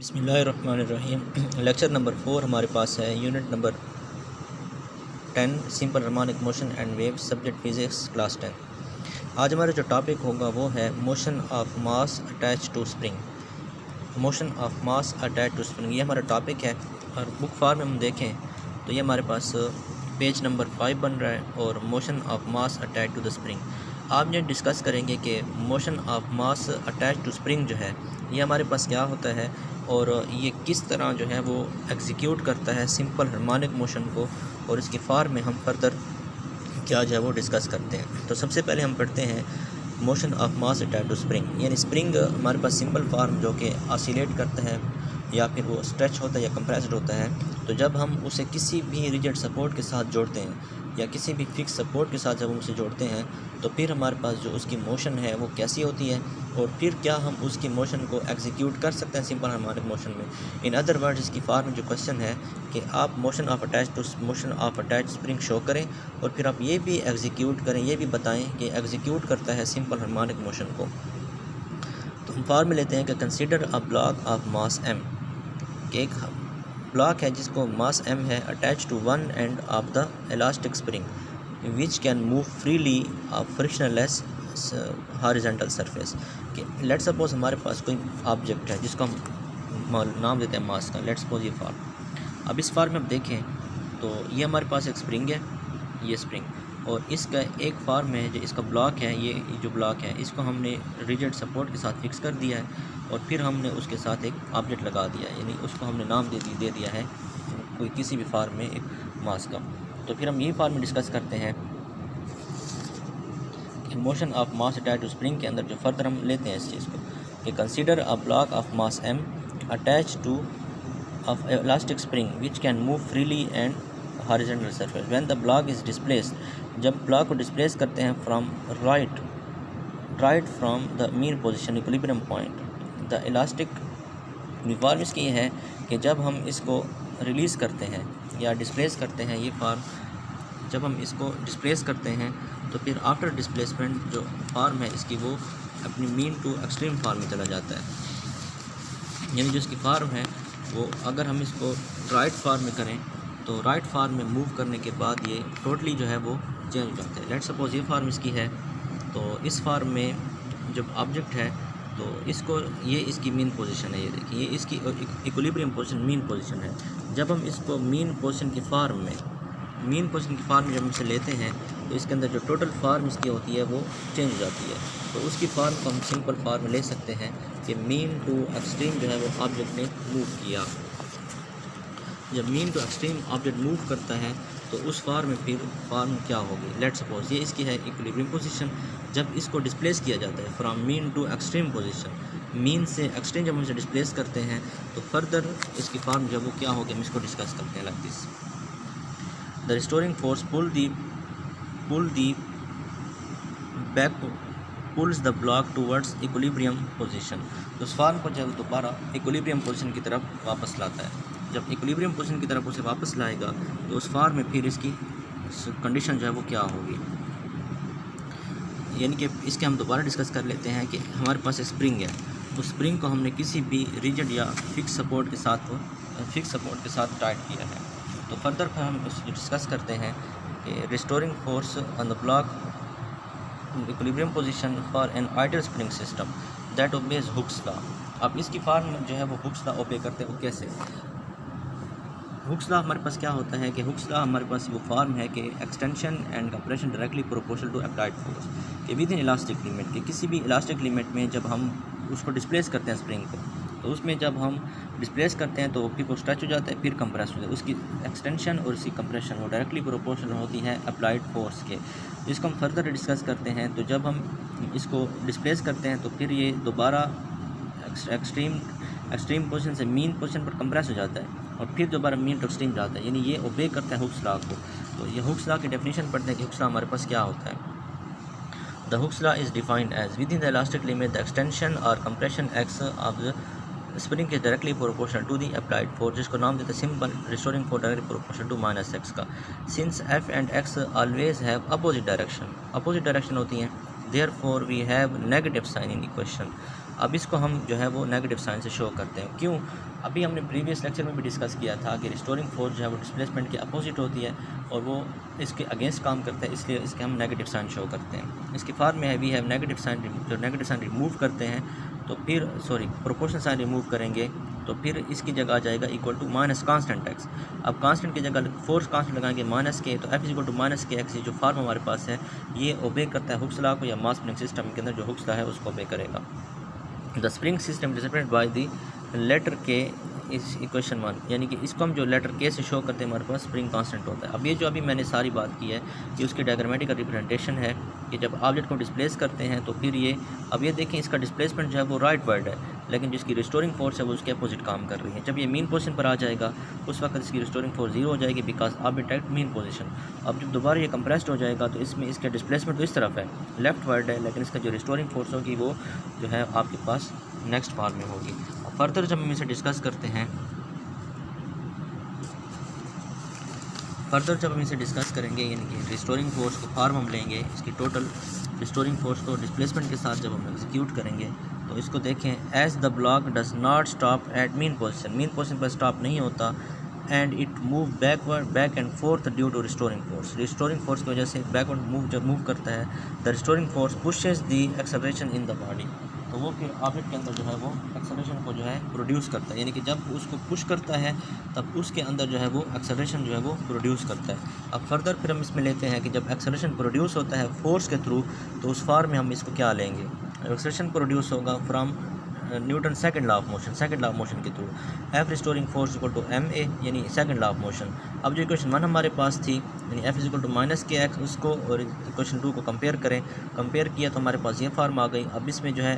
बिस्मिल्लाहिर्रहमानिर्रहीम। Lecture number 4 हमारे पास है, unit number 10, simple harmonic motion and waves, subject physics, class 10। आज हमारा जो टॉपिक होगा वो है motion of mass attach to spring. Motion of mass attach to spring, ये हमारा टॉपिक है। और बुक फार्म में हम देखें तो ये हमारे पास पेज नंबर 5 बन रहा है और motion of mass attach to the spring. आप ये डिस्कस करेंगे कि motion of mass attach to spring जो है ये हमारे पास क्या होता है और ये किस तरह जो है वो एग्जीक्यूट करता है सिंपल हार्मोनिक मोशन को, और इसकी फार्म में हम फर्दर क्या जो है वो डिस्कस करते हैं। तो सबसे पहले हम पढ़ते हैं motion of mass attach to spring. यानी स्प्रिंग हमारे पास सिंपल फार्म जो कि ऑसिलेट करता है या फिर वो स्ट्रेच होता है या कंप्रेस्ड होता है, तो जब हम उसे किसी भी रिजिड सपोर्ट के साथ जोड़ते हैं या किसी भी फिक्स सपोर्ट के साथ जब हम उसे जोड़ते हैं तो फिर हमारे पास जो उसकी मोशन है वो कैसी होती है, और फिर क्या हम उसकी मोशन को एग्जीक्यूट कर सकते हैं सिंपल हार्मोनिक मोशन में। इन अदर वर्ड्स, इसकी फार्म में जो क्वेश्चन है कि आप motion of attach spring show करें और फिर आप ये भी एग्जीक्यूट करें, ये भी बताएं कि एग्जीक्यूट करता है सिंपल हार्मोनिक मोशन को। तो हम फार्म में लेते हैं कि consider a block of mass M, कि एक ब्लॉक है जिसको मास एम है, attach to one end of the elastic spring which can move freely of frictionless horizontal surface. कि लेट सपोज हमारे पास कोई ऑब्जेक्ट है जिसको हम नाम देते हैं मास का। लेट सपोज ये फार्म। अब इस फार्म में आप देखें तो ये हमारे पास एक स्प्रिंग है, ये स्प्रिंग, और इसका एक फार्म है जो इसका ब्लॉक है। ये जो ब्लॉक है इसको हमने रिजिड सपोर्ट के साथ फिक्स कर दिया है और फिर हमने उसके साथ एक ऑब्जेक्ट लगा दिया है, यानी उसको हमने नाम दे दिया है कोई किसी भी फार्म में एक मास का। तो फिर हम यही फार्म में डिस्कस करते हैं कि motion of mass attach to spring के अंदर जो फर्दर हम लेते हैं इस चीज़ को कि consider a block of mass M attach two of elastic spring which can move freely and horizontal surface when the block is displaced. जब ब्लॉक को डिस्प्लेस करते हैं from right from the mean position equilibrium point the elastic. Form इसकी ये है कि जब हम इसको रिलीज़ करते हैं या डिस्प्लेस करते हैं, ये फार्म जब हम इसको डिस्प्लेस करते हैं तो फिर आफ्टर डिस्प्लेसमेंट जो फार्म है इसकी वो अपनी मीन टू एक्सट्रीम फार्म में चला जाता है। यानी जो इसकी फार्म है वो अगर हम इसको राइट फार्म में करें तो राइट फार्म में मूव करने के बाद ये टोटली जो है वो चेंज हो जाता है। लेट सपोज ये फार्म इसकी है, तो इस फार्म में जब ऑब्जेक्ट है तो इसको ये इसकी मीन पोजीशन है, ये देखिए ये इसकी इक्विलिब्रियम पोजीशन मीन पोजीशन है। जब हम इसको मीन पोजीशन की फार्म में जब हम इसे लेते हैं तो इसके अंदर जो टोटल फार्म इसकी होती है वो चेंज हो जाती है। तो उसकी फार्म को हम सिंपल फार्म में ले सकते हैं कि मीन टू एक्सट्रीम जो है वो ऑब्जेक्ट ने मूव किया। जब mean to extreme object move करता है तो उस फार्म में फिर फार्म क्या होगी। लेट सपोज ये इसकी है इक्विलिब्रियम पोजीशन। जब इसको डिस्प्लेस किया जाता है from mean to extreme position, mean से एक्सट्रीम जब हम इसे डिस्प्लेस करते हैं तो फर्दर इसकी फार्म जब वो क्या होगी हम इसको डिस्कस करते हैं like this. The restoring force pull the back pulls the block towards equilibrium position. तो उस फार्म को जब दोबारा इक्विलिब्रियम पोजीशन की तरफ वापस लाता है, जब इक्विलिब्रियम पोजीशन की तरफ उसे वापस लाएगा तो उस फार्म में फिर इसकी कंडीशन जो है वो क्या होगी। यानी कि इसके हम दोबारा डिस्कस कर लेते हैं कि हमारे पास एक स्प्रिंग है, उस स्प्रिंग को हमने किसी भी रिजिड या फिक्स सपोर्ट के साथ टाइट किया है। तो फर्दर फिर हम इसे डिस्कस करते हैं कि restoring force on the block equilibrium position for an ideal spring system that obeys Hooke's law. अब इसकी फार्म जो है वो हुक्स लॉ ओबे करते हैं। वो कैसे? हुक्स लॉ हमारे पास क्या होता है कि हुक्स लॉ हमारे पास वो फार्म है कि extension and compression directly proportional to applied force, कि विद इन इलास्टिक लिमिट, कि किसी भी इलास्टिक लिमिट में जब हम उसको डिस्प्लेस करते हैं स्प्रिंग को, तो उसमें जब हम डिस्प्लेस करते हैं तो फिर वो स्ट्रेच हो जाता है, फिर कंप्रेस हो जाता है। उसकी एक्सटेंशन और उसकी कंप्रेशन वो डायरेक्टली प्रोपोर्शनल होती है अप्लाइड फोर्स के, जिसको हम फर्दर डिस्कस करते हैं। तो जब हम इसको डिस्प्लेस करते हैं तो फिर ये दोबारा एक्सट्रीम पोजीशन से मीन पोजीशन पर कंप्रेस हो जाता है और फिर दोबारा मीन टू एक्सट्रीम जाता है, यानी ये ओबे करता है हुक्स लॉ को। तो ये हुक्स लॉ की डेफिनेशन पढ़ते हैं कि हुक्स लॉ हमारे पास क्या होता है। The Hooke's law is defined as within the elastic limit the extension और compression x of the spring is directly proportional to the applied force, जिसको नाम देते हैं simple restoring force directly proportional to minus x का। Since F and x always have opposite direction होती हैं, therefore we have negative sign in equation. अब इसको हम जो है वो नेगेटिव साइन से शो करते हैं। क्यों? अभी हमने प्रीवियस लेक्चर में भी डिस्कस किया था कि रिस्टोरिंग फोर्स जो है वो डिस्प्लेसमेंट के अपोजिट होती है और वो इसके अगेंस्ट काम करता है, इसलिए इसके हम नेगेटिव साइन शो करते हैं। इसकी फॉर्म में है वी हैव नेगेटिव साइन, जो नेगेटिव साइन रिमूव करते हैं तो फिर प्रोपोर्शनल साइन रिमूव करेंगे तो फिर इसकी जगह आ जाएगा equal to minus constant X. अब कांस्टेंट की जगह फोर्स कांस्टेंट लगाएंगे माइनस के, तो F is equal to minus K X. जो फॉर्म हमारे पास है ये ओबे करता है हुक्स लॉ को, या मास स्प्रिंग सिस्टम के अंदर जो हुक्स लॉ है उसको ओबे करेगा। The spring system represented by the letter K इस इक्वेशन 1, यानी कि इसको हम जो लेटर के से शो करते हैं हमारे पास स्प्रिंग कांस्टेंट होता है। अब ये जो अभी मैंने सारी बात की है ये उसकी डायग्रामेटिकल रिप्रेजेंटेशन है कि जब ऑब्जेक्ट को डिस्प्लेस करते हैं तो फिर ये, अब ये देखें इसका डिस्प्लेसमेंट जो है वो राइट वर्ड है, लेकिन जिसकी रिस्टोरिंग फोर्स है वो उसके अपोजिट काम कर रही है। जब ये मीन पोजीशन पर आ जाएगा उस वक्त इसकी रिस्टोरिंग फोर्स 0 हो जाएगी because object at mean position. अब जब दोबारा ये कंप्रेस्ड हो जाएगा तो इसमें इसका डिस्प्लेसमेंट तो इस तरफ है, लेफ्ट वर्ड है, लेकिन इसका जो रिस्टोरिंग फोर्स होगी वो जो है आपके पास नेक्स्ट फॉर्म में होगी। फर्दर जब हम इसे डिस्कस करते हैं, करेंगे, यानी कि रिस्टोरिंग फोर्स को फॉर्म हम लेंगे, इसकी टोटल रिस्टोरिंग फोर्स को डिस्प्लेसमेंट के साथ जब हम एग्जीक्यूट करेंगे तो इसको देखें, as the block does not stop at mean position पर स्टॉप नहीं होता and it move back and forth due to restoring force की वजह से बैकवर्ड जब मूव करता है the restoring force pushes the acceleration in the body, तो वो फिर ऑब्जेक्ट के अंदर जो है वो एक्सेलरेशन को जो है प्रोड्यूस करता है, यानी कि जब उसको पुश करता है तब उसके अंदर जो है वो एक्सेलरेशन जो है वो प्रोड्यूस करता है। अब फर्दर फिर हम इसमें लेते हैं कि जब एक्सेलरेशन प्रोड्यूस होता है फोर्स के थ्रू तो उस फॉर्म में हम इसको क्या लेंगे, एक्सेलरेशन प्रोड्यूस होगा from Newton second law of motion के थ्रू, F restoring force equal to m a, यानी सेकंड लॉ ऑफ मोशन। अब जो इक्वेशन 1 हमारे पास थी यानी F is equal to minus K X, उसको और इक्वेशन 2 को कंपेयर किया तो हमारे पास ये फॉर्म आ गई। अब इसमें जो है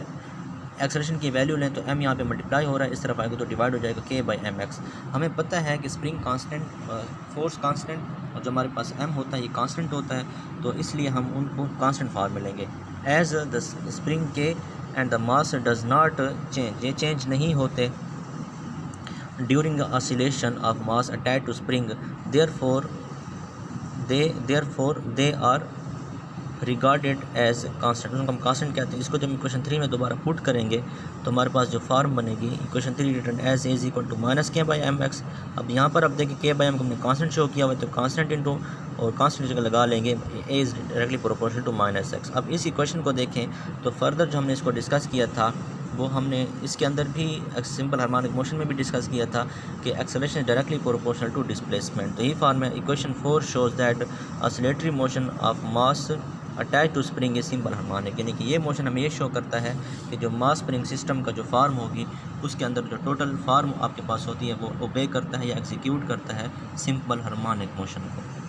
एक्सेलरेशन की वैल्यू लें तो m यहाँ पे मल्टीप्लाई हो रहा है, इस तरफ आएगा तो डिवाइड हो जाएगा k बाई एम एक्स। हमें पता है कि स्प्रिंग कांस्टेंट, फोर्स कांस्टेंट और जो हमारे पास m होता है ये कांस्टेंट होता है, तो इसलिए हम उनको कांस्टेंट फॉर्म में लेंगे। As the spring k and the mass does not change, ये चेंज नहीं होते during the oscillation of mass attach to spring, therefore they are regarded as constant, उनको हम कांस्टेंट कहते हैं। इसको जब इक्वेशन 3 में दोबारा पुट करेंगे तो हमारे पास जो फॉर्म बनेगी equation 3 written as is equal to minus K by M X. अब यहाँ पर अब देखिए के बाई एम को हमने कांस्टेंट शो किया हुआ है तो कांस्टेंट इंटू और कांस्टेंट जगह लगा लेंगे A is directly proportional to minus X. अब इस इक्वेशन को देखें तो फर्दर जो हमने इसको डिस्कस किया था वो हमने इसके अंदर भी सिंपल हार्मोनिक मोशन में भी डिस्कस किया था कि acceleration is directly proportional to displacement. तो ये फॉर्म है equation 4 shows that oscillatory motion of mass attach to spring is simple harmonic, यानी कि ये मोशन हमें ये शो करता है कि जो मास स्प्रिंग सिस्टम का जो फॉर्म होगी उसके अंदर जो टोटल फॉर्म आपके पास होती है वो ओबे करता है या एग्जीक्यूट करता है सिंपल हार्मोनिक मोशन को।